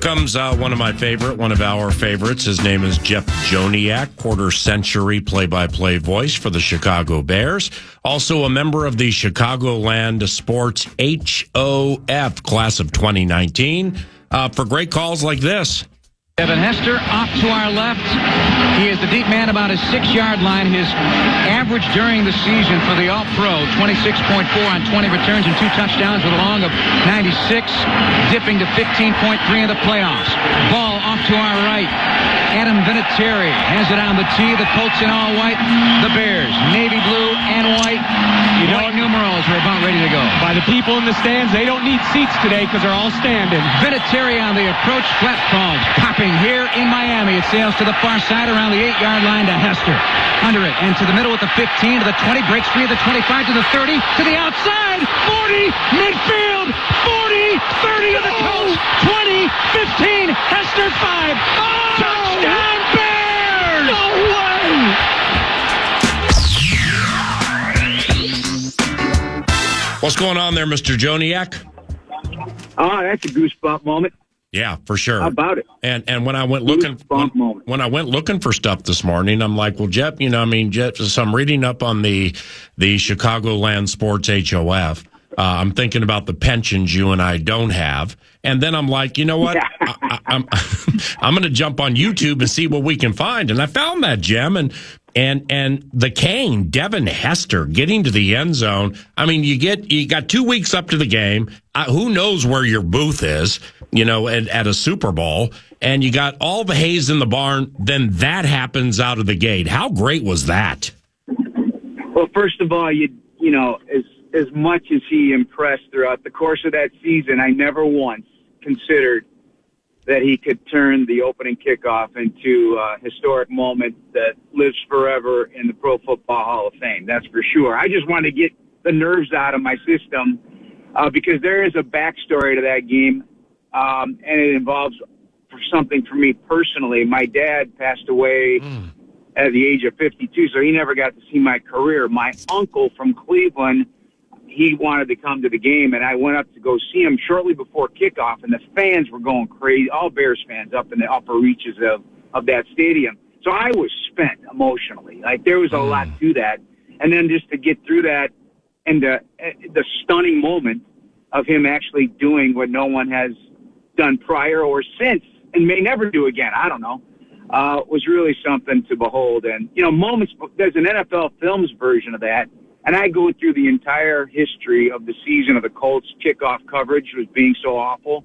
comes one of our favorites. His name is Jeff Joniak, quarter-century play-by-play voice for the Chicago Bears. Also a member of the Chicagoland Sports HOF class of 2019 for great calls like this. Devin Hester off to our left. He is the deep man about his 6-yard line. His average during the season for the All-Pro, 26.4 on 20 returns and 2 touchdowns with a long of 96, dipping to 15.3 in the playoffs. Ball off to our right. Adam Vinatieri has it on the tee. The Colts in all white. The Bears, navy blue and white. White numerals are about ready to go. By the people in the stands, they don't need seats today because they're all standing. Vinatieri on the approach. Flat frogs popping here in Miami. It sails to the far side around the 8-yard line to Hester. Under it and to the middle at the 15, to the 20, breaks free at the 25, to the 30, to the outside, 40, midfield, 40, 30 of the Colts, 20, 15, Hester 5. Touchdown Bears! No way! What's going on there, Mr. Joniak? Oh, that's a goosebump moment. Yeah, for sure. How about it? And when I went looking when I went looking for stuff this morning, I'm like, well, Jeff, Jeff, so I'm reading up on the Chicagoland Sports HOF. I'm thinking about the pensions you and I don't have, and then I'm like, you know what? I'm going to jump on YouTube and see what we can find, and I found that gem and the Cane, Devin Hester, getting to the end zone. I mean, you got 2 weeks up to the game. Who knows where your booth is? At a Super Bowl, and you got all the haze in the barn. Then that happens out of the gate. How great was that? Well, first of all, as much as he impressed throughout the course of that season, I never once considered that he could turn the opening kickoff into a historic moment that lives forever in the Pro Football Hall of Fame. That's for sure. I just wanted to get the nerves out of my system because there is a backstory to that game, and it involves something for me personally. My dad passed away at the age of 52, so he never got to see my career. My uncle from Cleveland, he wanted to come to the game, and I went up to go see him shortly before kickoff, and the fans were going crazy, all Bears fans up in the upper reaches of that stadium. So I was spent emotionally. Like, there was a lot to that. And then just to get through that and the stunning moment of him actually doing what no one has done prior or since and may never do again, I don't know, was really something to behold. And, moments, there's an NFL Films version of that, and I go through the entire history of the season of the Colts kickoff coverage was being so awful.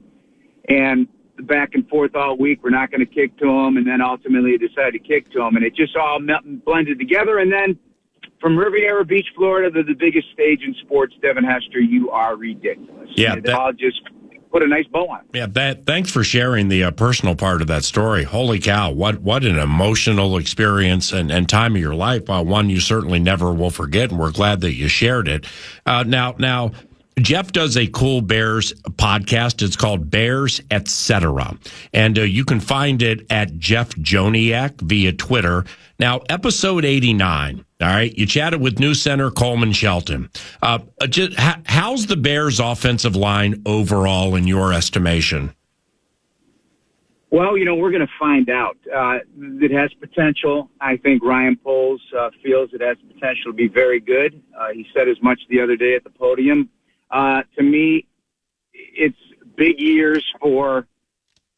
And the back and forth all week, we're not going to kick to them, and then ultimately decided to kick to them. And it just all blended together. And then from Riviera Beach, Florida, to the biggest stage in sports, Devin Hester, you are ridiculous. Yeah, I'll just put a nice bow on it. Yeah, thanks for sharing the personal part of that story. Holy cow, what an emotional experience and time of your life. One you certainly never will forget, and we're glad that you shared it. Now, Jeff does a cool Bears podcast. It's called Bears Etc. And you can find it at Jeff Joniak via Twitter. Now, episode 89. All right, you chatted with News Center Coleman Shelton. How's the Bears' offensive line overall in your estimation? Well, we're going to find out. It has potential. I think Ryan Poles feels it has potential to be very good. He said as much the other day at the podium. To me, it's big years for,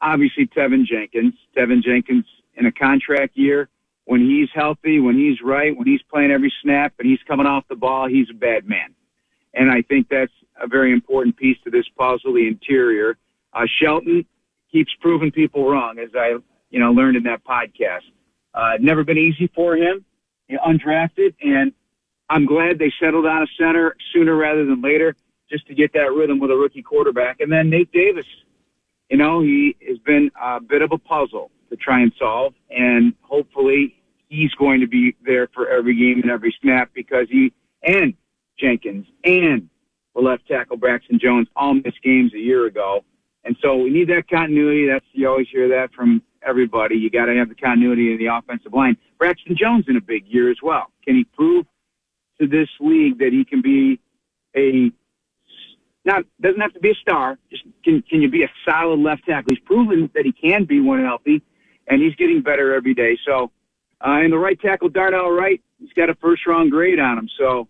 obviously, Tevin Jenkins. Tevin Jenkins in a contract year. When he's healthy, when he's right, when he's playing every snap and he's coming off the ball, he's a bad man. And I think that's a very important piece to this puzzle, the interior. Shelton keeps proving people wrong, as I learned in that podcast. Never been easy for him, undrafted, and I'm glad they settled on a center sooner rather than later just to get that rhythm with a rookie quarterback. And then Nate Davis, he has been a bit of a puzzle to try and solve, and hopefully he's going to be there for every game and every snap because he and Jenkins and the left tackle Braxton Jones all missed games a year ago. And so we need that continuity. You always hear that from everybody. You got to have the continuity in the offensive line. Braxton Jones in a big year as well. Can he prove to this league that he can be doesn't have to be a star, just can you be a solid left tackle? He's proven that he can be when healthy, and he's getting better every day. So, and the right tackle, Darnell Wright, he's got a first-round grade on him. So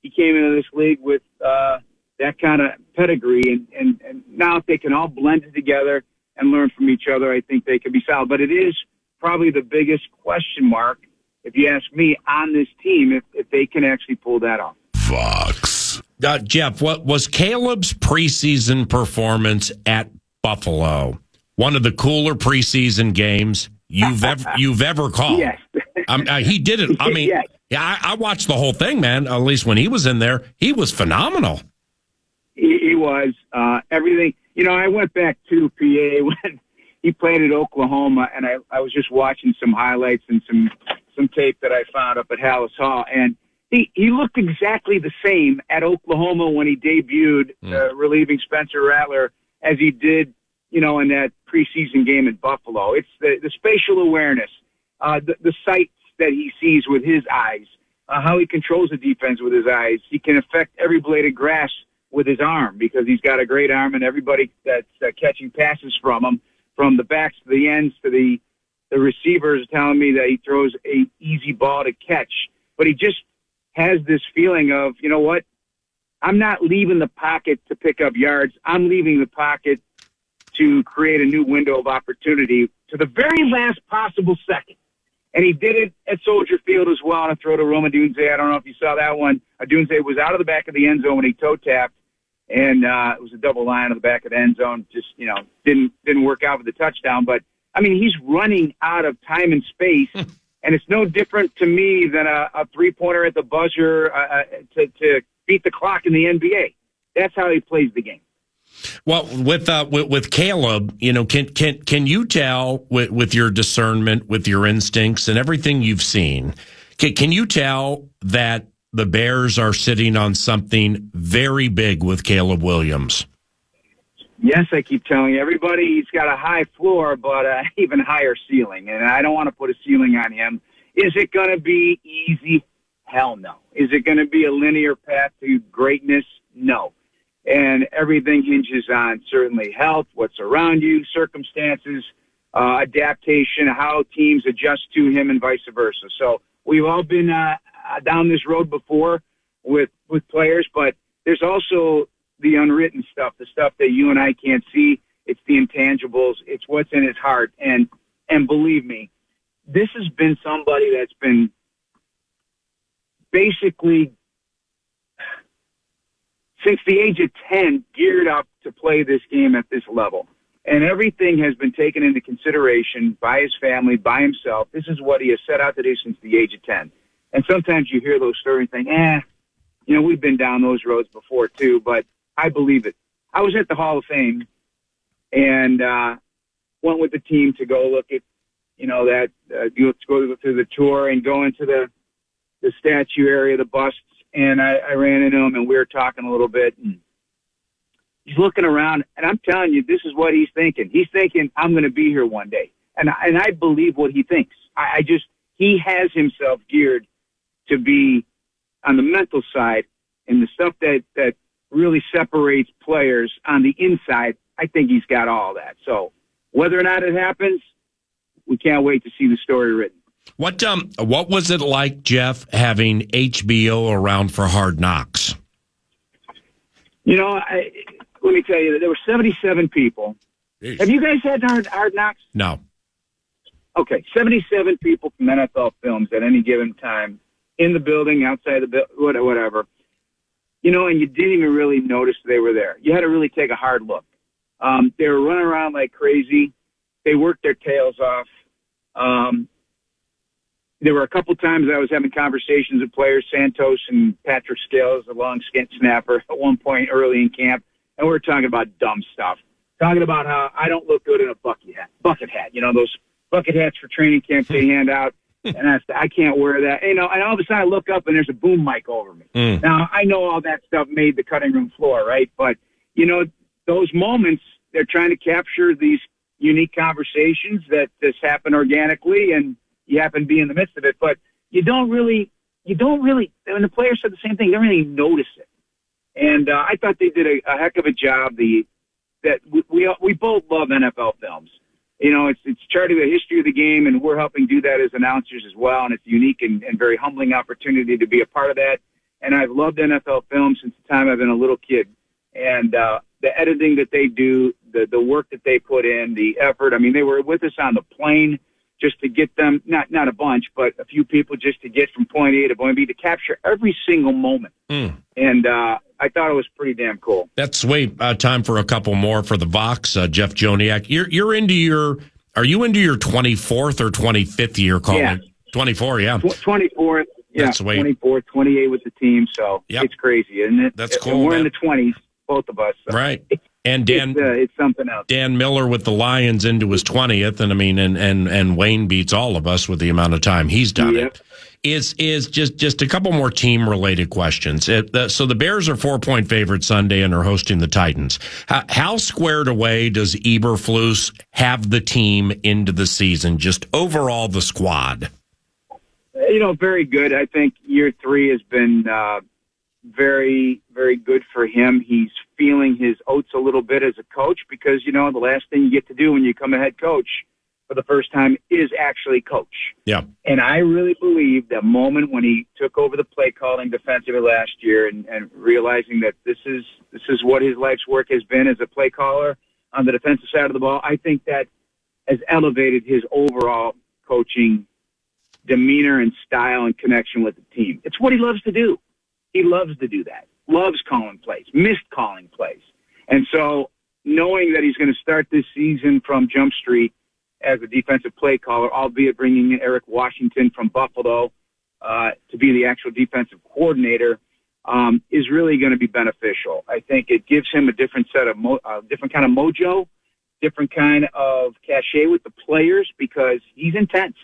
he came into this league with that kind of pedigree, and now if they can all blend it together and learn from each other, I think they could be solid. But it is probably the biggest question mark, if you ask me, on this team, if they can actually pull that off. Fox. Jeff, what was Caleb's preseason performance at Buffalo one of the cooler preseason games you've ever called? Yes. He did it. I mean, yes. I watched the whole thing, man. At least when he was in there, he was phenomenal. He was. Everything. You know, I went back to PA when he played at Oklahoma, and I was just watching some highlights and some tape that I found up at Hallis Hall, and he looked exactly the same at Oklahoma when he debuted, relieving Spencer Rattler, as he did, you know, in that preseason game at Buffalo. It's the spatial awareness, the sights that he sees with his eyes, how he controls the defense with his eyes. He can affect every blade of grass with his arm because he's got a great arm, and everybody that's catching passes from him, from the backs to the ends to the receivers, telling me that he throws a easy ball to catch. But he just has this feeling of, you know what, I'm not leaving the pocket to pick up yards. I'm leaving the pocket to create a new window of opportunity to the very last possible second. And he did it at Soldier Field as well on a throw to Roma Dunze. I don't know if you saw that one. Dunze was out of the back of the end zone when he toe tapped, and it was a double line on the back of the end zone. Just, you know, didn't work out with the touchdown. But, I mean, he's running out of time and space, and it's no different to me than a three-pointer at the buzzer to beat the clock in the NBA. That's how he plays the game. Well, with Caleb, you know, can you tell with your discernment, with your instincts, and everything you've seen, can you tell that the Bears are sitting on something very big with Caleb Williams? Yes, I keep telling you, everybody, he's got a high floor, but even higher ceiling, and I don't want to put a ceiling on him. Is it going to be easy? Hell no. Is it going to be a linear path to greatness? No. And everything hinges on certainly health, what's around you, circumstances, adaptation, how teams adjust to him, and vice versa. So we've all been down this road before with players, but there's also the unwritten stuff, the stuff that you and I can't see. It's the intangibles. It's what's in his heart. And believe me, this has been somebody that's been basically, since the age of 10, geared up to play this game at this level. And everything has been taken into consideration by his family, by himself. This is what he has set out to do since the age of 10. And sometimes you hear those stories and think, you know, we've been down those roads before too, but I believe it. I was at the Hall of Fame and went with the team to go look at, you know, that, go through the tour and go into the statue area, the busts. And I ran into him, and we were talking a little bit. And he's looking around, and I'm telling you, this is what he's thinking. He's thinking, I'm going to be here one day. And I believe what he thinks. He has himself geared to be on the mental side, and the stuff that really separates players on the inside, I think he's got all that. So whether or not it happens, we can't wait to see the story written. What was it like, Jeff, having HBO around for Hard Knocks? You know, let me tell you, there were 77 people. Jeez. Have you guys had Hard Knocks? No. Okay, 77 people from NFL Films at any given time in the building, outside the building, whatever. You know, and you didn't even really notice they were there. You had to really take a hard look. They were running around like crazy. They worked their tails off. There were a couple times I was having conversations with players, Santos and Patrick Scales, a long skint snapper, at one point early in camp, and we were talking about dumb stuff. Talking about how I don't look good in a bucket hat. You know, those bucket hats for training camp they hand out, and I can't wear that. You know, and all of a sudden I look up and there's a boom mic over me. Now, I know all that stuff made the cutting room floor, right? But, you know, those moments, they're trying to capture these unique conversations that just happen organically, and you happen to be in the midst of it, but you don't really, and the players said the same thing, you don't really notice it. And I thought they did a heck of a job. The that we both love NFL films. You know, it's charting the history of the game, and we're helping do that as announcers as well. And it's a unique and very humbling opportunity to be a part of that. And I've loved NFL films since the time I've been a little kid. And the editing that they do, the work that they put in, the effort. I mean, they were with us on the plane just to get them, not a bunch, but a few people just to get from point A to point B, to capture every single moment. And I thought it was pretty damn cool. That's sweet. Time for a couple more for the Vox. Jeff Joniak, are you into your 24th or 25th year calling? Yeah. 24, yeah. 24th. Yeah, that's sweet. 24, 28 with the team, so It's crazy, isn't it? That's cool. And we're in the 20s, both of us. So. Right. And Dan, it's something else. Dan Miller with the Lions into his 20th, and I mean, and Wayne beats all of us with the amount of time he's done it. Is just a couple more team related questions. So the Bears are 4-point favorites Sunday and are hosting the Titans. How squared away does Eberflus have the team into the season? Just overall, the squad. You know, very good. I think year 3 has been very, very good for him. He's feeling his oats a little bit as a coach because, you know, the last thing you get to do when you become a head coach for the first time is actually coach. Yeah. And I really believe the moment when he took over the play calling defensively last year and realizing that this is what his life's work has been as a play caller on the defensive side of the ball, I think that has elevated his overall coaching demeanor and style and connection with the team. It's what he loves to do. He loves to do that. Loves calling plays, missed calling plays. And so knowing that he's going to start this season from Jump Street as a defensive play caller, albeit bringing in Eric Washington from Buffalo to be the actual defensive coordinator, is really going to be beneficial. I think it gives him a different set of different kind of mojo, different kind of cachet with the players because he's intense.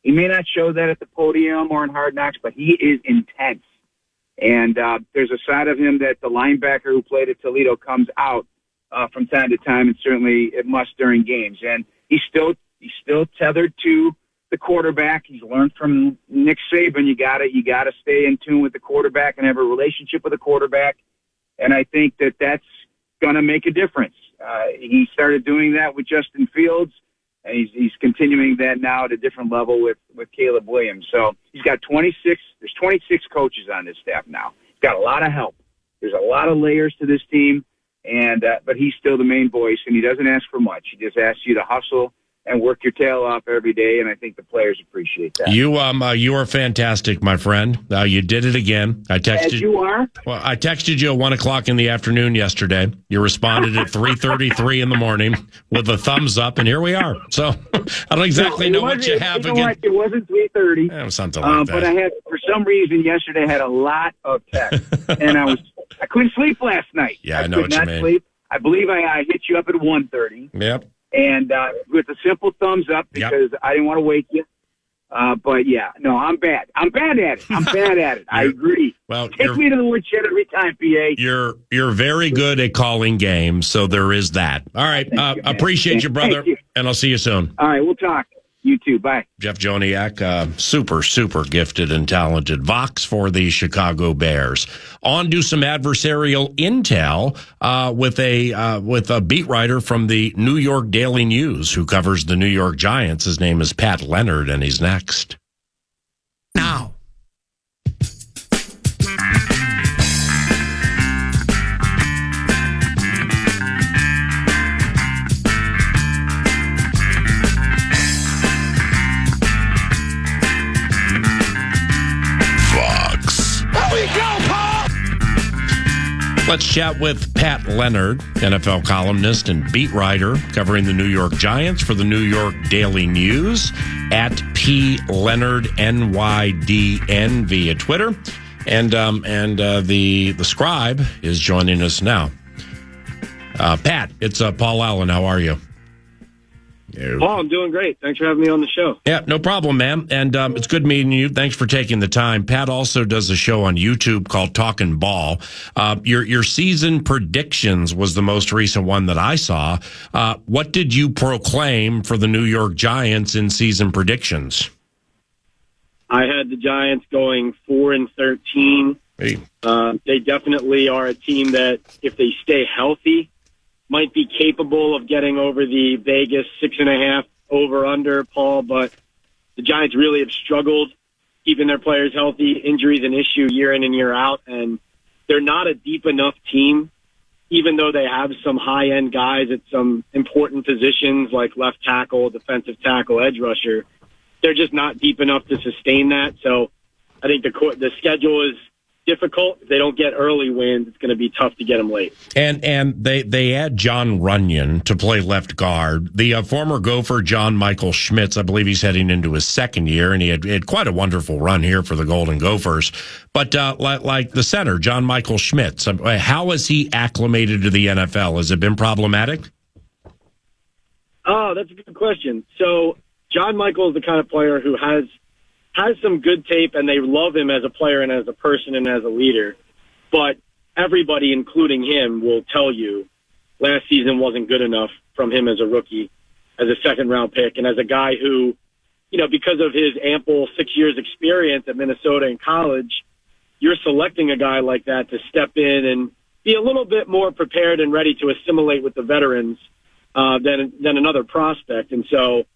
He may not show that at the podium or in Hard Knocks, but he is intense. And there's a side of him that the linebacker who played at Toledo comes out from time to time, and certainly it must during games. And he's still tethered to the quarterback. He's learned from Nick Saban. You gotta stay in tune with the quarterback and have a relationship with the quarterback. And I think that that's gonna make a difference. He started doing that with Justin Fields, and he's continuing that now at a different level with Caleb Williams. So he's got 26. There's 26 coaches on his staff now. He's got a lot of help. There's a lot of layers to this team, and but he's still the main voice, and he doesn't ask for much. He just asks you to hustle and work your tail off every day, and I think the players appreciate that. You are fantastic, my friend. You did it again. I texted. As you are. Well, I texted you at 1:00 in the afternoon yesterday. You responded at 3:33 in the morning with a thumbs up, and here we are. So I don't exactly know what you have again. It wasn't 3:30. It was something like that. But I had, for some reason, yesterday I had a lot of text, and I couldn't sleep last night. Yeah, I know what you mean. Sleep. I believe I hit you up at 1:30. Yep. And with a simple thumbs up because I didn't want to wake you. But, yeah, no, I'm bad. I'm bad at it. I agree. Well, take me to the woodshed every time, PA. You're very good at calling games, so there is that. All right. Appreciate you, brother, and I'll see you soon. All right, we'll talk. You too. Bye. Jeff Joniak, super gifted and talented Vox for the Chicago Bears. On to some adversarial intel with a beat writer from the New York Daily News who covers the New York Giants. His name is Pat Leonard, and he's next. Now. Let's chat with Pat Leonard, NFL columnist and beat writer covering the New York Giants for the New York Daily News at PLeonardNYDN via Twitter. And the scribe is joining us now. Pat, it's Paul Allen. How are you? Paul, I'm doing great. Thanks for having me on the show. Yeah, no problem, man. And it's good meeting you. Thanks for taking the time. Pat also does a show on YouTube called Talkin' Ball. Your season predictions was the most recent one that I saw. What did you proclaim for the New York Giants in season predictions? I had the Giants going 4-13. Hey. They definitely are a team that, if they stay healthy, might be capable of getting over the Vegas 6.5 over/under, Paul, but the Giants really have struggled keeping their players healthy. Injuries an issue year in and year out, and they're not a deep enough team, even though they have some high-end guys at some important positions like left tackle, defensive tackle, edge rusher. They're just not deep enough to sustain that. So I think the schedule is difficult. If they don't get early wins, it's going to be tough to get them late. And they add John Runyon to play left guard. The former Gopher John Michael Schmitz, I believe he's heading into his second year, and he had quite a wonderful run here for the Golden Gophers. But like the center, John Michael Schmitz, how has he acclimated to the NFL? Has it been problematic? Oh, that's a good question. So John Michael is the kind of player who has some good tape, and they love him as a player and as a person and as a leader. But everybody, including him, will tell you last season wasn't good enough from him as a rookie, as a second-round pick, and as a guy who, because of his ample 6 years experience at Minnesota in college, you're selecting a guy like that to step in and be a little bit more prepared and ready to assimilate with the veterans than another prospect. And so,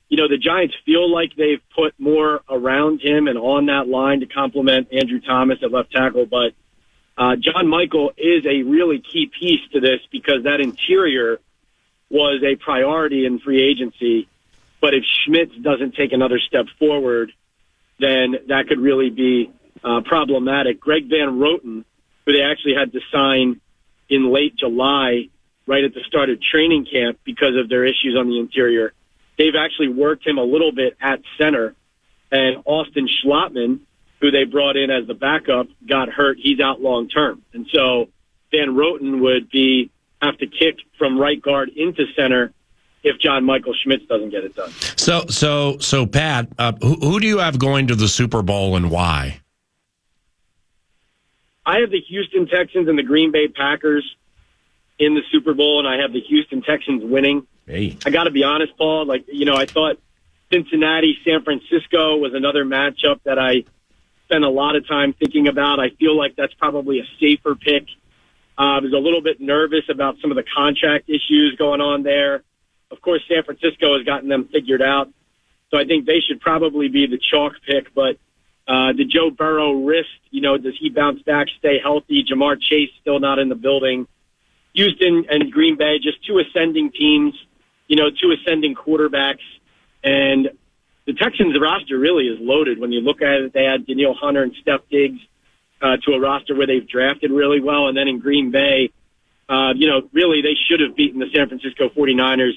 the Giants feel like they've put more around him and on that line to complement Andrew Thomas at left tackle. But John Michael is a really key piece to this because that interior was a priority in free agency. But if Schmitz doesn't take another step forward, then that could really be problematic. Greg Van Roten, who they actually had to sign in late July, right at the start of training camp because of their issues on the interior, they've actually worked him a little bit at center. And Austin Schlottman, who they brought in as the backup, got hurt. He's out long term. And so Van Roten would have to kick from right guard into center if John Michael Schmitz doesn't get it done. So Pat, who do you have going to the Super Bowl and why? I have the Houston Texans and the Green Bay Packers in the Super Bowl, and I have the Houston Texans winning. Hey. I got to be honest, Paul. I thought Cincinnati, San Francisco was another matchup that I spent a lot of time thinking about. I feel like that's probably a safer pick. I was a little bit nervous about some of the contract issues going on there. Of course, San Francisco has gotten them figured out, so I think they should probably be the chalk pick. But the Joe Burrow wrist, does he bounce back, stay healthy? Jamar Chase still not in the building. Houston and Green Bay, just two ascending teams, two ascending quarterbacks. And the Texans' roster really is loaded. When you look at it, they had Danielle Hunter and Steph Diggs to a roster where they've drafted really well. And then in Green Bay, really they should have beaten the San Francisco 49ers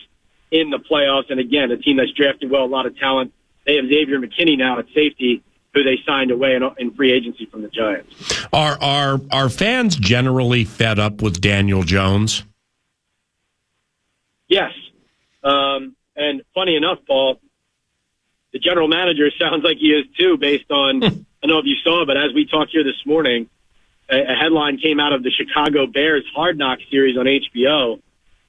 in the playoffs. And again, a team that's drafted well, a lot of talent. They have Xavier McKinney now at safety, who they signed away in free agency from the Giants. Are fans generally fed up with Daniel Jones? Yes. And funny enough, Paul, the general manager sounds like he is too, based on, I don't know if you saw, but as we talked here this morning, a headline came out of the Chicago Bears Hard Knocks series on HBO,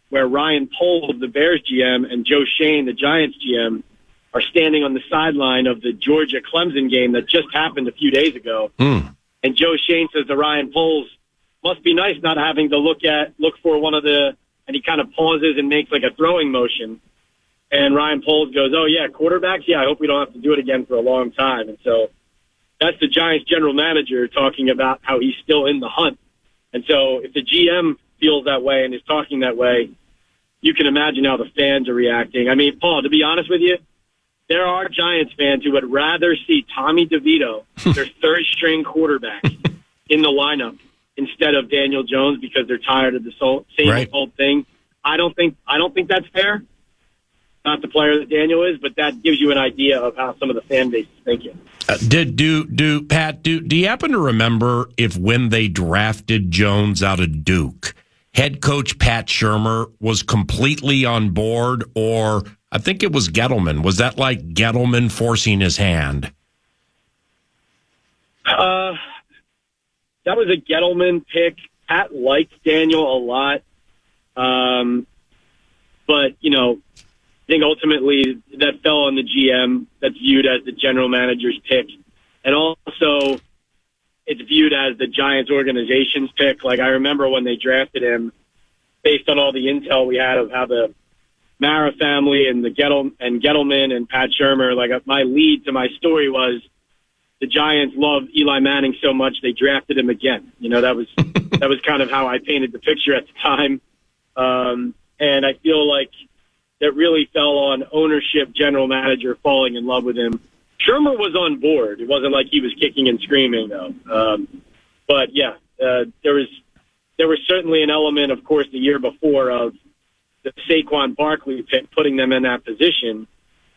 where Ryan Poles, the Bears GM, and Joe Shane, the Giants GM, are standing on the sideline of the Georgia-Clemson game that just happened a few days ago. And Joe Shane says to Ryan Poles, must be nice not having to look for one of the, and he kind of pauses and makes like a throwing motion. And Ryan Poles goes, oh, yeah, quarterbacks? Yeah, I hope we don't have to do it again for a long time. And so that's the Giants general manager talking about how he's still in the hunt. And so if the GM feels that way and is talking that way, you can imagine how the fans are reacting. I mean, Paul, to be honest with you, there are Giants fans who would rather see Tommy DeVito, their third-string quarterback, in the lineup instead of Daniel Jones because they're tired of the same old thing. I don't think that's fair. Not the player that Daniel is, but that gives you an idea of how some of the fan base is thinking. Pat, do you happen to remember if when they drafted Jones out of Duke, head coach Pat Shurmur was completely on board, or I think it was Gettleman. Was that like Gettleman forcing his hand? That was a Gettleman pick. Pat liked Daniel a lot. But, I think ultimately that fell on the GM. That's viewed as the general manager's pick. And also it's viewed as the Giants organization's pick. Like I remember when they drafted him, based on all the intel we had of how the Mara family and the Gettleman and Pat Shurmur, like my lead to my story was the Giants love Eli Manning so much they drafted him again. That was kind of how I painted the picture at the time. And I feel like that really fell on ownership, general manager falling in love with him. Shurmur was on board. It wasn't like he was kicking and screaming, though. But yeah, there was certainly an element, of course, the year before of the Saquon Barkley pick, putting them in that position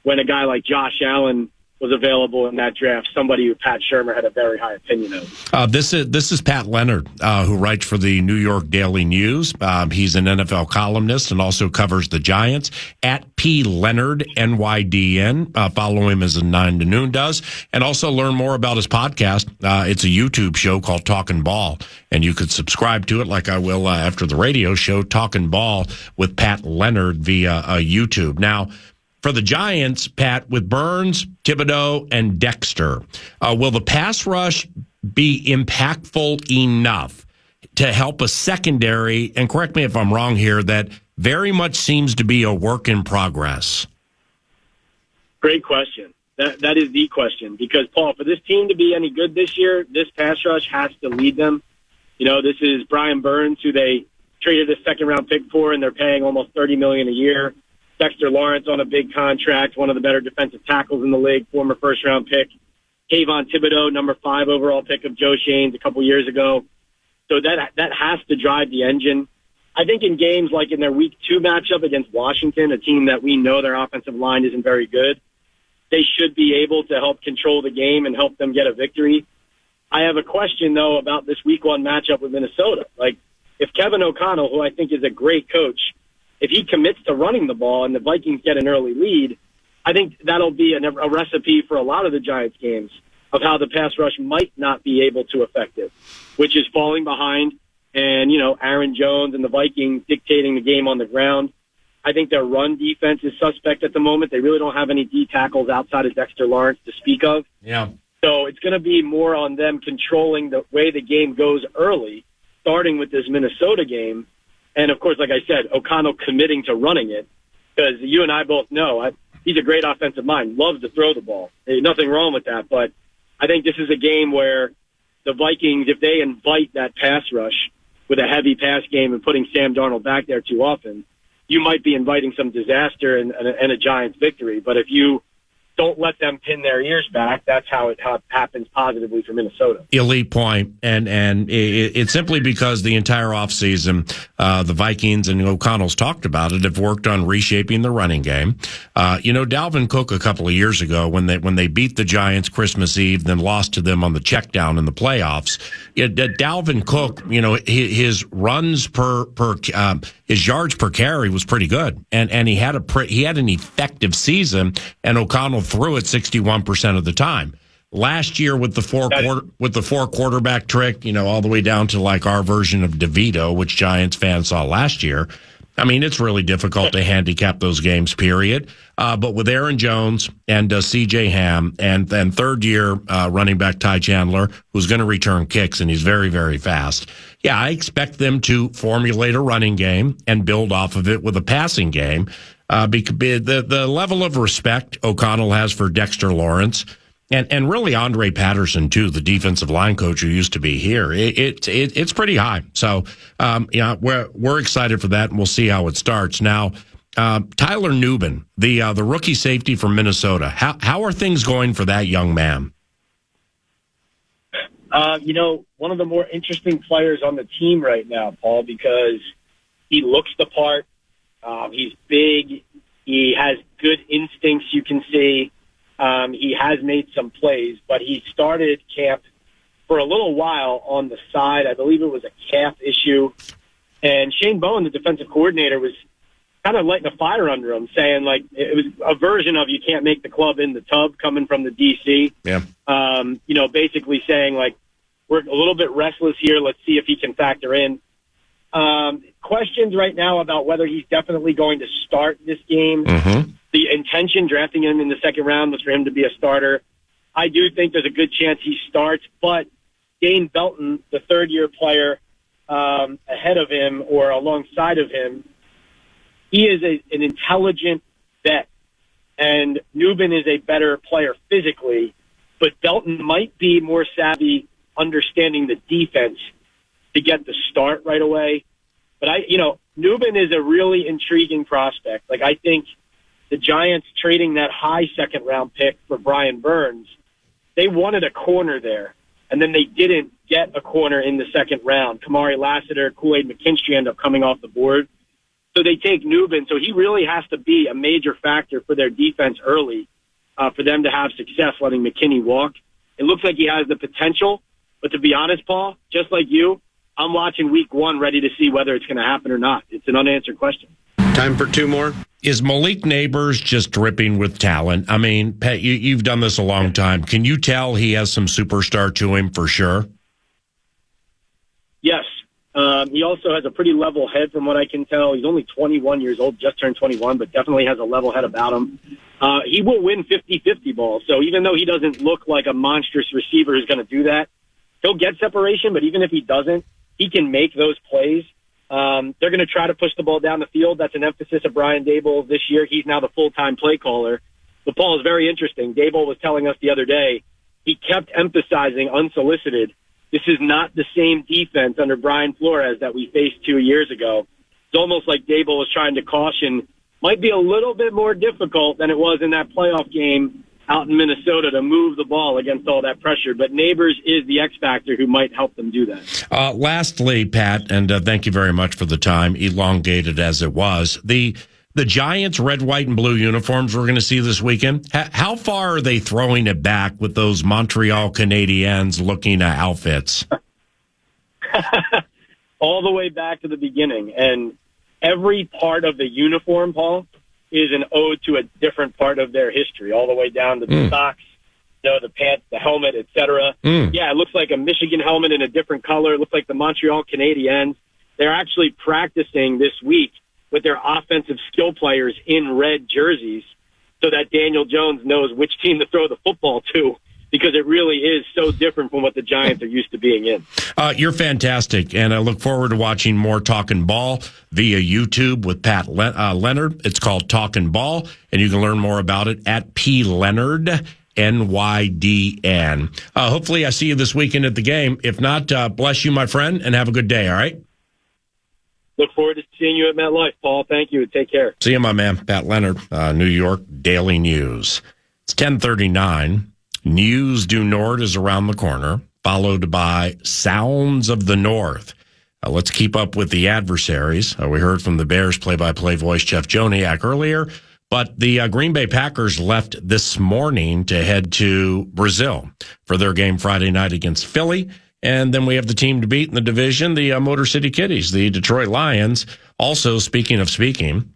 when a guy like Josh Allen was available in that draft, somebody who Pat Shurmur had a very high opinion of. This is Pat Leonard, who writes for the New York Daily News. He's an NFL columnist and also covers the Giants. At P. Leonard, NYDN. Follow him as a 9 to Noon does. And also learn more about his podcast. It's a YouTube show called Talkin' Ball. And you could subscribe to it like I will after the radio show, Talkin' Ball with Pat Leonard via YouTube. Now, for the Giants, Pat, with Burns, Thibodeau, and Dexter, will the pass rush be impactful enough to help a secondary, and correct me if I'm wrong here, that very much seems to be a work in progress? Great question. That is the question, because, Paul, for this team to be any good this year, this pass rush has to lead them. This is Brian Burns, who they traded a second-round pick for, and they're paying almost $30 million a year. Dexter Lawrence on a big contract, one of the better defensive tackles in the league, former first-round pick. Kayvon Thibodeau, number 5 overall pick of Joe Shane's a couple years ago. So that has to drive the engine. I think in games like in their Week 2 matchup against Washington, a team that we know their offensive line isn't very good, they should be able to help control the game and help them get a victory. I have a question, though, about this Week 1 matchup with Minnesota. Like, if Kevin O'Connell, who I think is a great coach, if he commits to running the ball and the Vikings get an early lead, I think that'll be a recipe for a lot of the Giants games of how the pass rush might not be able to affect it, which is falling behind and, Aaron Jones and the Vikings dictating the game on the ground. I think their run defense is suspect at the moment. They really don't have any D tackles outside of Dexter Lawrence to speak of. Yeah. So it's going to be more on them controlling the way the game goes early, starting with this Minnesota game. And, of course, like I said, O'Connell committing to running it, because you and I both know he's a great offensive mind, loves to throw the ball. There's nothing wrong with that. But I think this is a game where the Vikings, if they invite that pass rush with a heavy pass game and putting Sam Darnold back there too often, you might be inviting some disaster and a Giants victory. But if you don't let them pin their ears back, that's how it happens positively for Minnesota. Elite point. And it's simply because the entire offseason, the Vikings and O'Connell's talked about it, have worked on reshaping the running game. Dalvin Cook a couple of years ago, when they beat the Giants Christmas Eve, then lost to them on the check down in the playoffs, Dalvin Cook, his runs his yards per carry was pretty good. And he had an effective season, and O'Connell threw it 61% of the time. Last year with the four quarterback trick, all the way down to like our version of DeVito, which Giants fans saw last year. I mean, it's really difficult to handicap those games, period. But with Aaron Jones and C.J. Ham and third-year running back Ty Chandler, who's going to return kicks, and he's very, very fast. Yeah, I expect them to formulate a running game and build off of it with a passing game. Because the level of respect O'Connell has for Dexter Lawrence and really Andre Patterson too, the defensive line coach who used to be here, it's pretty high. So we're excited for that, and we'll see how it starts. Now, Tyler Nubin, the rookie safety from Minnesota, how are things going for that young man? One of the more interesting players on the team right now, Paul, because he looks the part. He's big. He has good instincts, you can see. He has made some plays, but he started camp for a little while on the side. I believe it was a calf issue. And Shane Bowen, the defensive coordinator, was kind of lighting a fire under him, saying, like, it was a version of you can't make the club in the tub coming from the DC. Yeah. Basically saying, like, we're a little bit restless here. Let's see if he can factor in. Questions right now about whether he's definitely going to start this game. Mm-hmm. The intention, drafting him in the second round, was for him to be a starter. I do think there's a good chance he starts, but Dane Belton, the third-year player ahead of him or alongside of him, he is an intelligent vet, and Newbin is a better player physically, but Belton might be more savvy understanding the defense to get the start right away. But Newbin is a really intriguing prospect. Like, I think the Giants trading that high second-round pick for Brian Burns, they wanted a corner there, and then they didn't get a corner in the second round. Kamari Lassiter, Kool-Aid McKinstry end up coming off the board. So they take Newbin. So he really has to be a major factor for their defense early for them to have success letting McKinney walk. It looks like he has the potential, but to be honest, Paul, just like you, I'm watching week one ready to see whether it's going to happen or not. It's an unanswered question. Time for two more. Is Malik Neighbors just dripping with talent? I mean, Pat, you've done this a long time. Can you tell he has some superstar to him for sure? Yes. He also has a pretty level head from what I can tell. He's only 21 years old, just turned 21, but definitely has a level head about him. He will win 50-50 balls. So even though he doesn't look like a monstrous receiver who's going to do that, he'll get separation, but even if he doesn't, he can make those plays. They're going to try to push the ball down the field. That's an emphasis of Brian Daboll this year. He's now the full-time play caller. But Paul is very interesting. Daboll was telling us the other day, he kept emphasizing unsolicited. This is not the same defense under Brian Flores that we faced 2 years ago. It's almost like Daboll was trying to caution, might be a little bit more difficult than it was in that playoff game out in Minnesota to move the ball against all that pressure. But Neighbors is the X factor who might help them do that. Lastly, Pat, and thank you very much for the time, elongated as it was. The Giants' red, white, and blue uniforms we're going to see this weekend, how far are they throwing it back with those Montreal Canadiens looking outfits? All the way back to the beginning. And every part of the uniform, Paul, is an ode to a different part of their history, all the way down to the socks, the pants, the helmet, etc. Yeah, it looks like a Michigan helmet in a different color. It looks like the Montreal Canadiens. They're actually practicing this week with their offensive skill players in red jerseys so that Daniel Jones knows which team to throw the football to, because it really is so different from what the Giants are used to being in. You're fantastic, and I look forward to watching more Talkin' Ball via YouTube with Pat Leonard. It's called Talkin' Ball, and you can learn more about it at PLeonard, NYDN. Hopefully I see you this weekend at the game. If not, bless you, my friend, and have a good day, all right? Look forward to seeing you at MetLife, Paul. Thank you. Take care. See you, my man. Pat Leonard, New York Daily News. It's 10:39. News du Nord is around the corner, followed by Sounds of the North. Let's keep up with the adversaries. We heard from the Bears play-by-play voice Jeff Joniak earlier, but the Green Bay Packers left this morning to head to Brazil for their game Friday night against Philly. And then we have the team to beat in the division, the Motor City Kitties, the Detroit Lions. Also, speaking of speaking,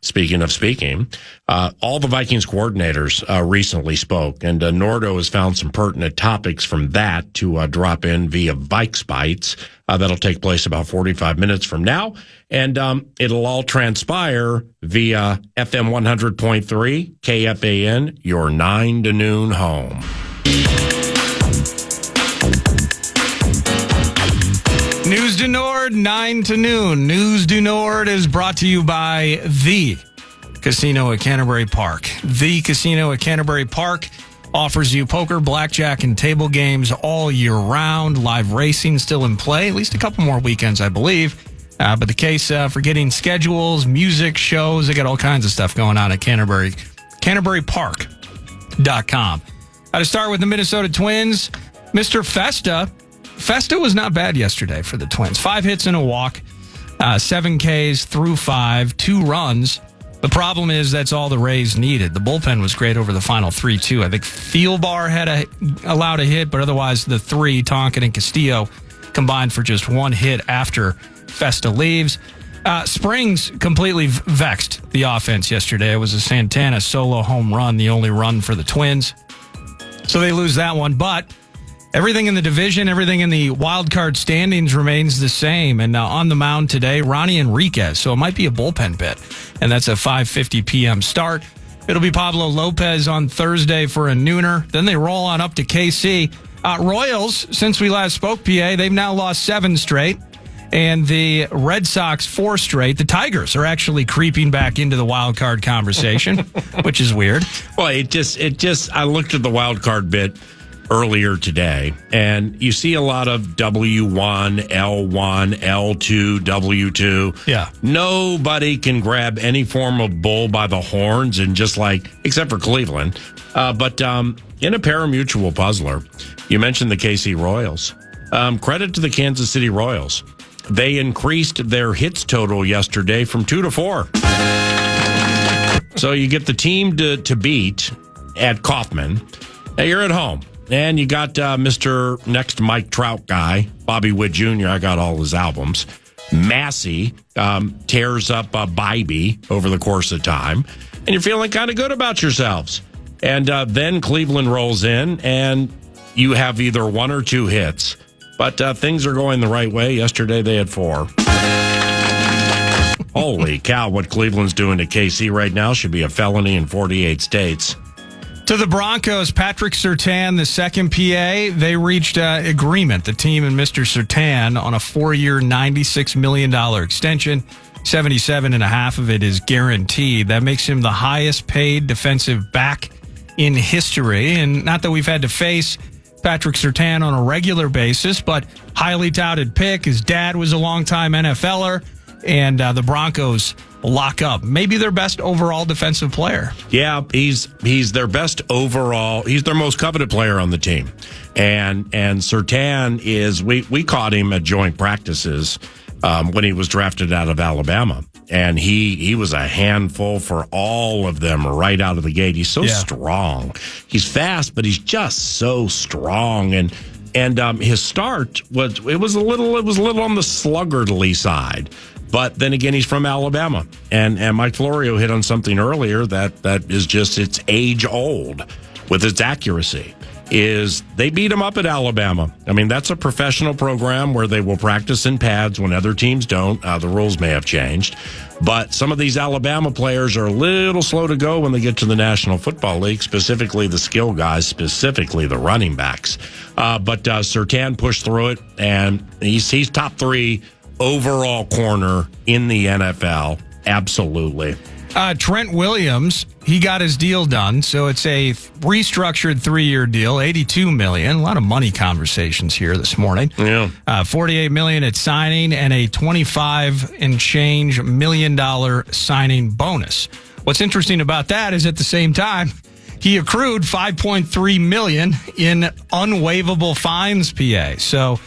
all the Vikings coordinators recently spoke, and Nordo has found some pertinent topics from that to drop in via Vikes Bites. That'll take place about 45 minutes from now, and it'll all transpire via FM 100.3, KFAN, your 9 to noon home. News du Nord, 9 to noon. News du Nord is brought to you by The Casino at Canterbury Park. The Casino at Canterbury Park offers you poker, blackjack, and table games all year round. Live racing still in play, at least a couple more weekends, I believe. But the case for getting schedules, music, shows, they got all kinds of stuff going on at CanterburyPark.com. To start with the Minnesota Twins, Mr. Festa. Festa was not bad yesterday for the Twins. 5 hits and a walk, 7 Ks through 5, 2 runs. The problem is that's all the Rays needed. The bullpen was great over the final 3-2. I think Thielbar had allowed a hit, but otherwise the 3, Tonkin and Castillo, combined for just 1 hit after Festa leaves. Springs completely vexed the offense yesterday. It was a Santana solo home run, the only run for the Twins. So they lose that one, but everything in the division, everything in the wild card standings remains the same. And on the mound today, Ronnie Enriquez. So it might be a bullpen bit. And that's a 5:50 p.m. start. It'll be Pablo Lopez on Thursday for a nooner. Then they roll on up to KC. Royals, since we last spoke, PA, they've now lost 7 straight. and the Red Sox 4 straight. The Tigers are actually creeping back into the wild card conversation, which is weird. Well, I looked at the wild card bit earlier today, and you see a lot of W1, L1, L2, W2. Yeah. Nobody can grab any form of bull by the horns and just except for Cleveland. But in a pari-mutuel puzzler, you mentioned the KC Royals. Credit to the Kansas City Royals. They increased their hits total yesterday from 2 to 4. So you get the team to beat at Kauffman. Now you're at home. And you got Mr. Next Mike Trout guy, Bobby Witt Jr. I got all his albums. Massey tears up Bybee over the course of time. And you're feeling kind of good about yourselves. And then Cleveland rolls in, and you have either 1 or 2 hits. But things are going the right way. Yesterday they had 4. Holy cow, what Cleveland's doing to KC right now should be a felony in 48 states. To the Broncos, Patrick Surtain, the second PA, they reached agreement, the team and Mr. Surtain, on a 4-year, $96 million extension. 77.5 of it is guaranteed. That makes him the highest paid defensive back in history. And not that we've had to face Patrick Surtain on a regular basis, but highly touted pick. His dad was a longtime NFLer, and the Broncos lock up. Maybe their best overall defensive player. Yeah, he's their best overall. He's their most coveted player on the team. And Surtain is, we caught him at joint practices when he was drafted out of Alabama. And he was a handful for all of them right out of the gate. He's so strong. He's fast, but he's just so strong. And his start was a little on the sluggardly side. But then again, he's from Alabama. And Mike Florio hit on something earlier that is just, it's age old with its accuracy, is they beat him up at Alabama. I mean, that's a professional program where they will practice in pads when other teams don't. The rules may have changed. But some of these Alabama players are a little slow to go when they get to the National Football League, specifically the skill guys, specifically the running backs. But Surtain pushed through it, and he's top 3 overall corner in the NFL. Absolutely. Trent Williams, he got his deal done. So it's a restructured 3-year deal, $82 million. A lot of money conversations here this morning. Yeah. $48 million at signing and a $25 and change million signing bonus. What's interesting about that is at the same time, he accrued $5.3 million in unwaivable fines, PA. So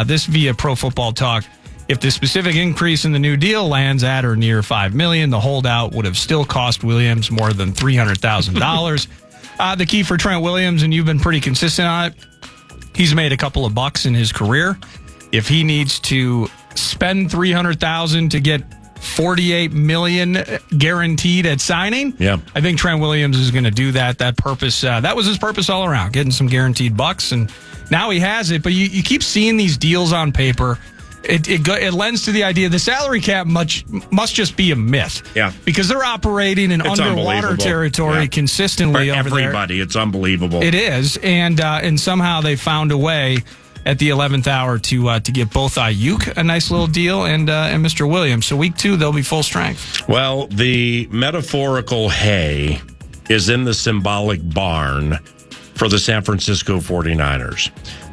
this via Pro Football Talk. If the specific increase in the new deal lands at or near $5 million, the holdout would have still cost Williams more than $300,000. The key for Trent Williams, and you've been pretty consistent on it, he's made a couple of bucks in his career. If he needs to spend $300,000 to get $48 million guaranteed at signing, I think Trent Williams is going to do that. That purpose, that was his purpose all around, getting some guaranteed bucks, and now he has it. But you keep seeing these deals on paper. It lends to the idea the salary cap must just be a myth. Yeah. Because they're operating in underwater territory consistently for over everybody. It's unbelievable. It is. And somehow they found a way at the 11th hour to get both Ayuk a nice little deal and Mr. Williams. So week 2, they'll be full strength. Well, the metaphorical hay is in the symbolic barn for the San Francisco 49ers.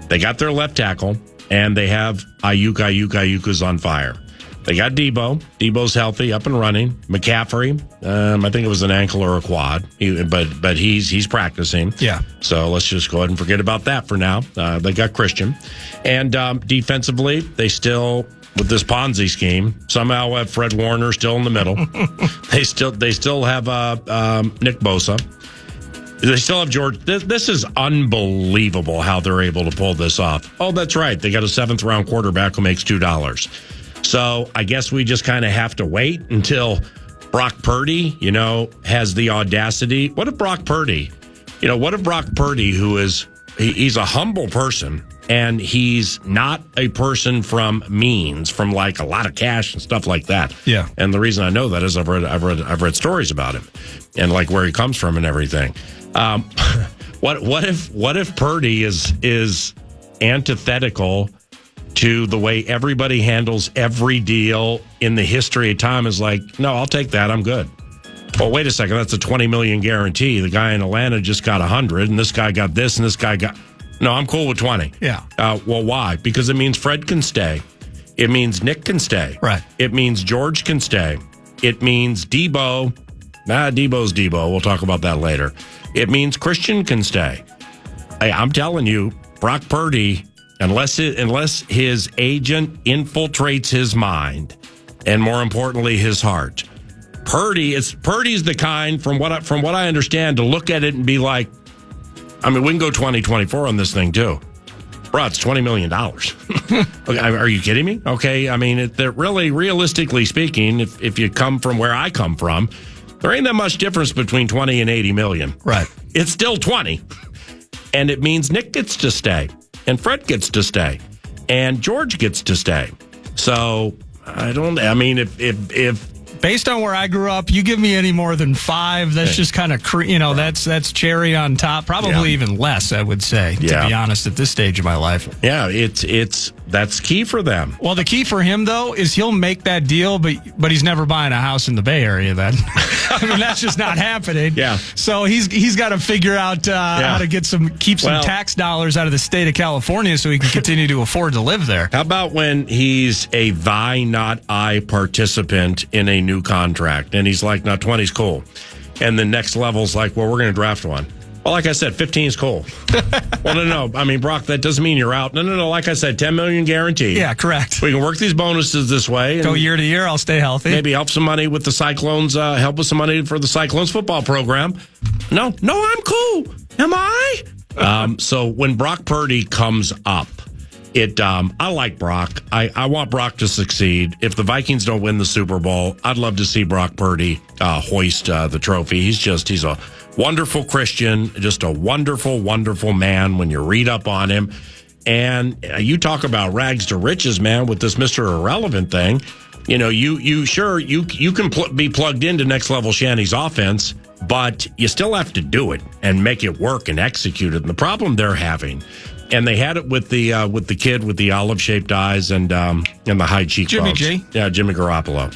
They got their left tackle. And they have Ayuk is on fire. They got Debo. Debo's healthy, up and running. McCaffrey, I think it was an ankle or a quad, but he's practicing. Yeah. So let's just go ahead and forget about that for now. They got Christian. And defensively, they still, with this Ponzi scheme, somehow have Fred Warner still in the middle. They still have Nick Bosa. They still have George. This is unbelievable how they're able to pull this off. Oh, that's right. They got a 7th-round quarterback who makes $2. So I guess we just kind of have to wait until Brock Purdy, has the audacity. What if Brock Purdy, who is, he's a humble person, and he's not a person from means, from like a lot of cash and stuff like that. Yeah. And the reason I know that is I've read stories about him and like where he comes from and everything. What if Purdy is antithetical to the way everybody handles every deal in the history of time is like, no, I'll take that. I'm good. Well, wait a second. That's a $20 million guarantee. The guy in Atlanta just got 100, and this guy got this, and this guy got. No, I'm cool with 20. Yeah. Well, why? Because it means Fred can stay. It means Nick can stay. Right. It means George can stay. It means Debo. Debo's Debo. We'll talk about that later. It means Christian can stay. Hey, I'm telling you, Brock Purdy, unless his agent infiltrates his mind, and more importantly, his heart. Purdy's the kind, from what I understand, to look at it and be like, I mean, we can go 2024 on this thing too. Bro, it's $20 million. Okay, are you kidding me? Okay, I mean, really, realistically speaking, if you come from where I come from, there ain't that much difference between 20 and 80 million. Right. It's still 20. And it means Nick gets to stay, and Fred gets to stay, and George gets to stay. So, if based on where I grew up, you give me any more than 5, that's just kind of, that's cherry on top. Probably even less, I would say, to be honest, at this stage of my life. Yeah, that's key for them. Well, the key for him, though, is he'll make that deal, but he's never buying a house in the Bay Area then. I mean, that's just not happening. Yeah. So he's got to figure out how to keep some tax dollars out of the state of California so he can continue to afford to live there. How about when he's a thy, not I participant in a new contract, and he's like, no, 20's cool. And the next level's like, well, we're going to draft one. Well, like I said, 15 is cool. Well, no. I mean, Brock, that doesn't mean you're out. No. Like I said, $10 million guaranteed. Yeah, correct. We can work these bonuses this way. Go year to year. I'll stay healthy. Maybe help some money with the Cyclones. Help with some money for the Cyclones football program. No, I'm cool. Am I? So when Brock Purdy comes up, I like Brock. I want Brock to succeed. If the Vikings don't win the Super Bowl, I'd love to see Brock Purdy hoist the trophy. He's a wonderful Christian, just a wonderful, wonderful man when you read up on him. And you talk about rags to riches, man, with this Mr. Irrelevant thing. You know, you can be plugged into next level Shanny's offense, but you still have to do it and make it work and execute it. And the problem they're having, and they had it with the kid with the olive shaped eyes and the high cheekbones. Jimmy G. Yeah, Jimmy Garoppolo.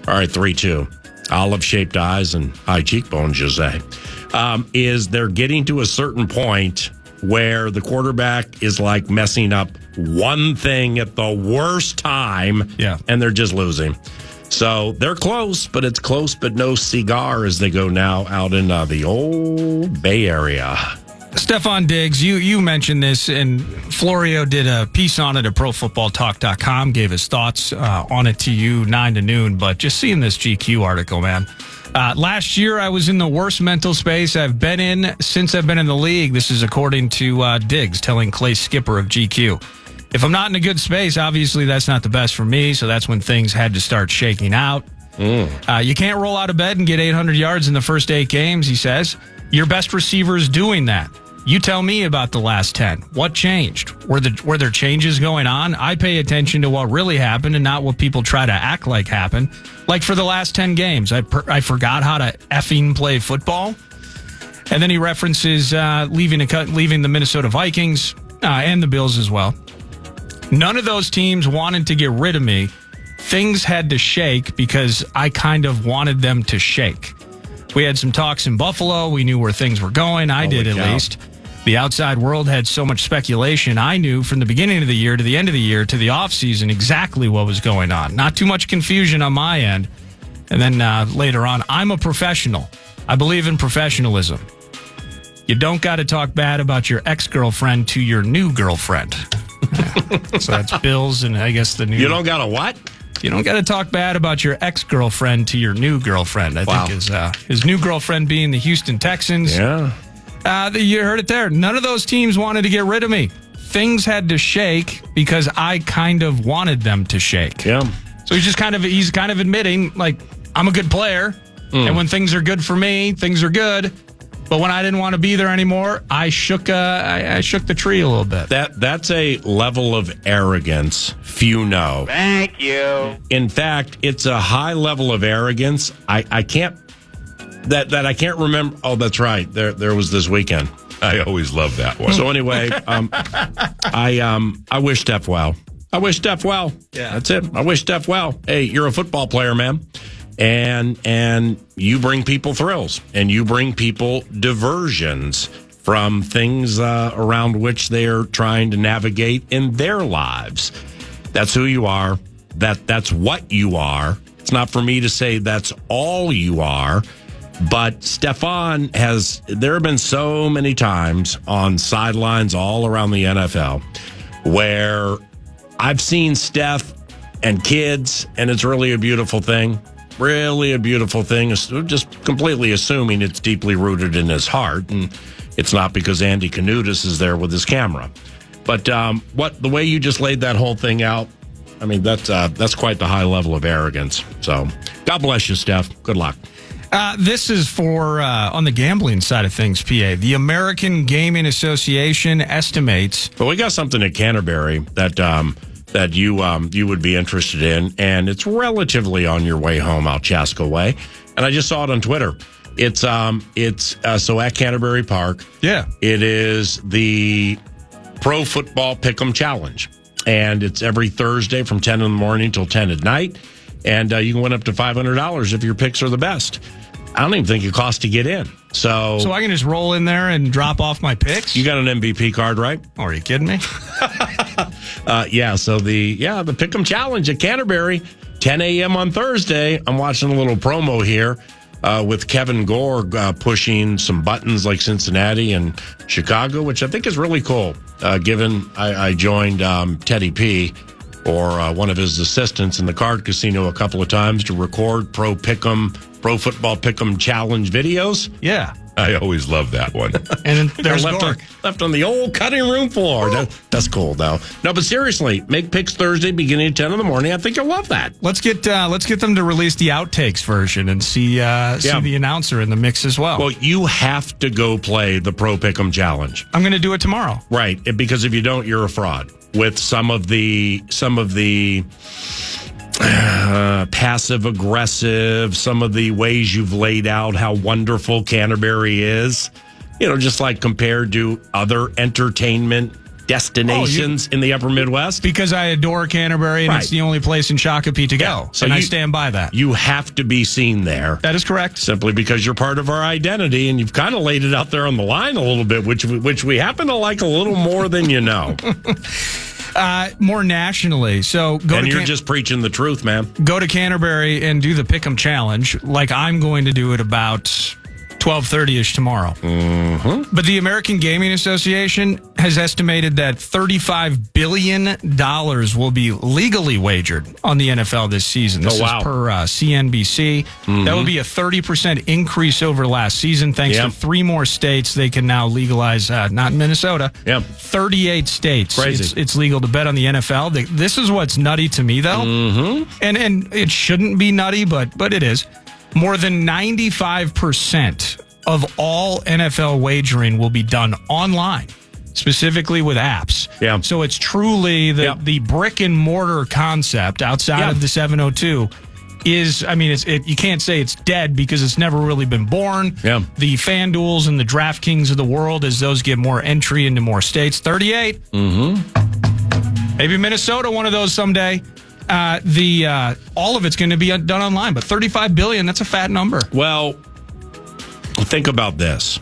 All right, 3-2. Olive shaped eyes and high cheekbones, Jose. Is they're getting to a certain point where the quarterback is like messing up one thing at the worst time, and they're just losing. So they're close, but it's close but no cigar as they go now out in the old Bay Area. Stephon Diggs, you mentioned this, and Florio did a piece on it at ProFootballTalk.com, gave his thoughts on it to you 9 to noon, but just seeing this GQ article, man. Last year, I was in the worst mental space I've been in since I've been in the league. This is according to Diggs, telling Clay Skipper of GQ. If I'm not in a good space, obviously that's not the best for me, so that's when things had to start shaking out. You can't roll out of bed and get 800 yards in the first 8 games, he says. Your best receiver is doing that. You tell me about the last 10. What changed? Were there changes going on? I pay attention to what really happened and not what people try to act like happened. Like for the last 10 games, I forgot how to effing play football. And then he references leaving the Minnesota Vikings and the Bills as well. None of those teams wanted to get rid of me. Things had to shake because I kind of wanted them to shake. We had some talks in Buffalo. We knew where things were going. I did, at least. The outside world had so much speculation. I knew from the beginning of the year to the end of the year to the offseason exactly what was going on. Not too much confusion on my end. And then later on, I'm a professional. I believe in professionalism. You don't got to talk bad about your ex-girlfriend to your new girlfriend. So that's Bills and I guess the new... You don't got to what? You don't got to talk bad about your ex-girlfriend to your new girlfriend. I think his new girlfriend being the Houston Texans. Yeah. You heard it there. None of those teams wanted to get rid of me. Things had to shake because I kind of wanted them to shake. Yeah. So he's kind of admitting, like, I'm a good player, and when things are good for me, things are good. But when I didn't want to be there anymore, I shook the tree a little bit. That's a level of arrogance few know. Thank you. In fact, it's a high level of arrogance. I can't remember. Oh, that's right. There was this weekend. I always love that one. So anyway, I wish Steph well. I wish Steph well. Yeah. That's it. I wish Steph well. Hey, you're a football player, man. And you bring people thrills, and you bring people diversions from things around which they're trying to navigate in their lives. That's who you are. That's what you are. It's not for me to say that's all you are. But Stefan there have been so many times on sidelines all around the NFL where I've seen Steph and kids, and it's really a beautiful thing. Really a beautiful thing. Just completely assuming it's deeply rooted in his heart, and it's not because Andy Canutis is there with his camera. But the way you just laid that whole thing out, I mean, that's quite the high level of arrogance. So God bless you, Steph. Good luck. This is for on the gambling side of things, PA. The American Gaming Association estimates. But we got something at Canterbury that you would be interested in, and it's relatively on your way home out Chaska way. And I just saw it on Twitter. It's so at Canterbury Park. Yeah, it is the Pro Football Pick'em Challenge, and it's every Thursday from 10 in the morning till 10 at night. And you can win up to $500 if your picks are the best. I don't even think it costs to get in. So I can just roll in there and drop off my picks? You got an MVP card, right? Oh, are you kidding me? Yeah, so the Pick'em Challenge at Canterbury, 10 a.m. on Thursday. I'm watching a little promo here with Kevin Gore pushing some buttons like Cincinnati and Chicago, which I think is really cool, given I joined Teddy P, or one of his assistants in the card casino a couple of times to record Pro Football Pick'em Challenge videos. Yeah. I always love that one. And there's left on the old cutting room floor. That's cool, though. No, but seriously, make picks Thursday beginning at 10 in the morning. I think you'll love that. Let's get them to release the outtakes version and see the announcer in the mix as well. Well, you have to go play the Pro Pick'em Challenge. I'm going to do it tomorrow. Right, because if you don't, you're a fraud. With some of the passive aggressive, some of the ways you've laid out how wonderful Canterbury is, just like compared to other entertainment destinations in the upper Midwest. Because I adore Canterbury, and it's the only place in Shakopee to go. So I stand by that. You have to be seen there. That is correct. Simply because you're part of our identity, and you've kind of laid it out there on the line a little bit, which we happen to like a little more than you know. More nationally. So you're just preaching the truth, man. Go to Canterbury and do the Pick'em Challenge, like I'm going to do it about 12:30ish tomorrow. Mm-hmm. But the American Gaming Association has estimated that $35 billion will be legally wagered on the NFL this season. This is per CNBC. Mm-hmm. That would be a 30% increase over last season. Thanks to 3 more states, they can now legalize, not in Minnesota, 38 states. Crazy. It's legal to bet on the NFL. This is what's nutty to me, though. Mm-hmm. And it shouldn't be nutty, but it is. More than 95% of all NFL wagering will be done online, specifically with apps. Yeah. So it's truly the brick and mortar concept outside of the 702 is, you can't say it's dead because it's never really been born. Yeah. The FanDuels and the DraftKings of the world, as those get more entry into more states, 38. Mm-hmm. Maybe Minnesota, one of those someday. All of it's going to be done online, but $35 billion, that's a fat number. Well, think about this.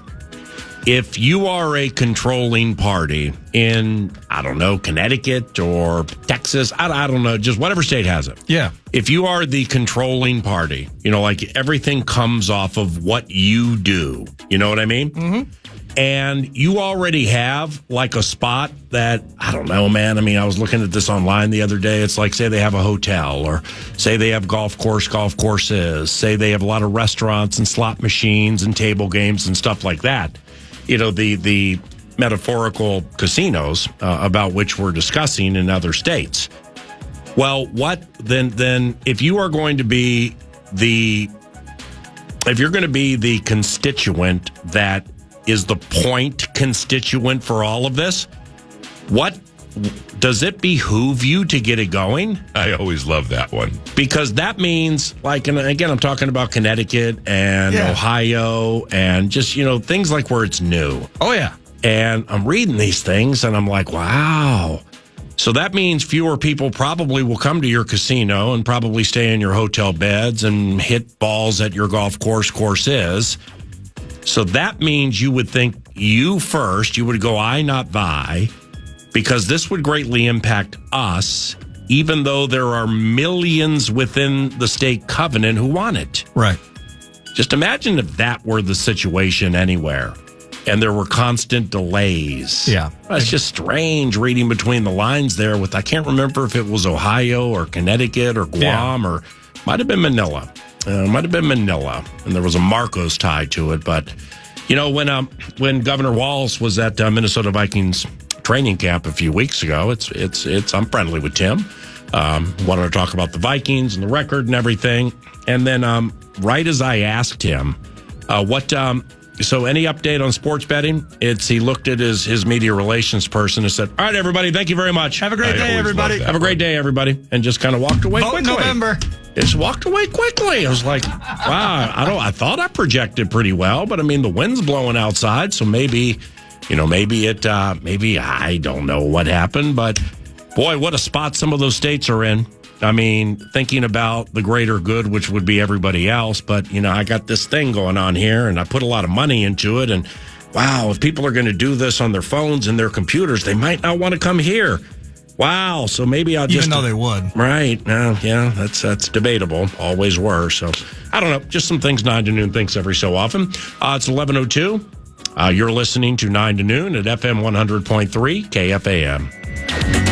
If you are a controlling party in, I don't know, Connecticut or Texas, I don't know, just whatever state has it. Yeah. If you are the controlling party, like everything comes off of what you do. You know what I mean? Mm-hmm. And you already have like a spot that, I don't know, man. I was looking at this online the other day. It's like, say they have a hotel, or say they have golf courses, say they have a lot of restaurants and slot machines and table games and stuff like that. The metaphorical casinos about which we're discussing in other states. Well, what then if you are going to be the constituent that is the point constituent for all of this, what does it behoove you to get it going? I always love that one. Because that means, and again, I'm talking about Connecticut and Ohio and just, things like where it's new. Oh, yeah. And I'm reading these things and I'm like, wow, So that means fewer people probably will come to your casino and probably stay in your hotel beds and hit balls at your golf courses. So that means you would think you would go I, not thy, because this would greatly impact us, even though there are millions within the state covenant who want it. Right. Just imagine if that were the situation anywhere and there were constant delays. Yeah. It's just strange reading between the lines there with, I can't remember if it was Ohio or Connecticut or Guam or might have been Manila. And there was a Marcos tie to it. But, when Governor Walz was at Minnesota Vikings training camp a few weeks ago, I'm friendly with Tim. Wanted to talk about the Vikings and the record and everything. And then right as I asked him, so any update on sports betting? He looked at his media relations person and said, all right, everybody, thank you very much. Have a great day, everybody. Have a great day, everybody. And just kind of walked away quickly. November. Just walked away quickly. I was like, wow, I thought I projected pretty well, but I mean, the wind's blowing outside, so maybe I don't know what happened, but boy, what a spot some of those states are in. I mean, thinking about the greater good, which would be everybody else. But, I got this thing going on here and I put a lot of money into it. And wow, if people are going to do this on their phones and their computers, they might not want to come here. Wow. So maybe I'll just. Even though they would. Right. Yeah, that's debatable. Always were. So I don't know. Just some things 9 to noon thinks every so often. It's 11:02. You're listening to 9 to noon at FM 100.3 KFAN.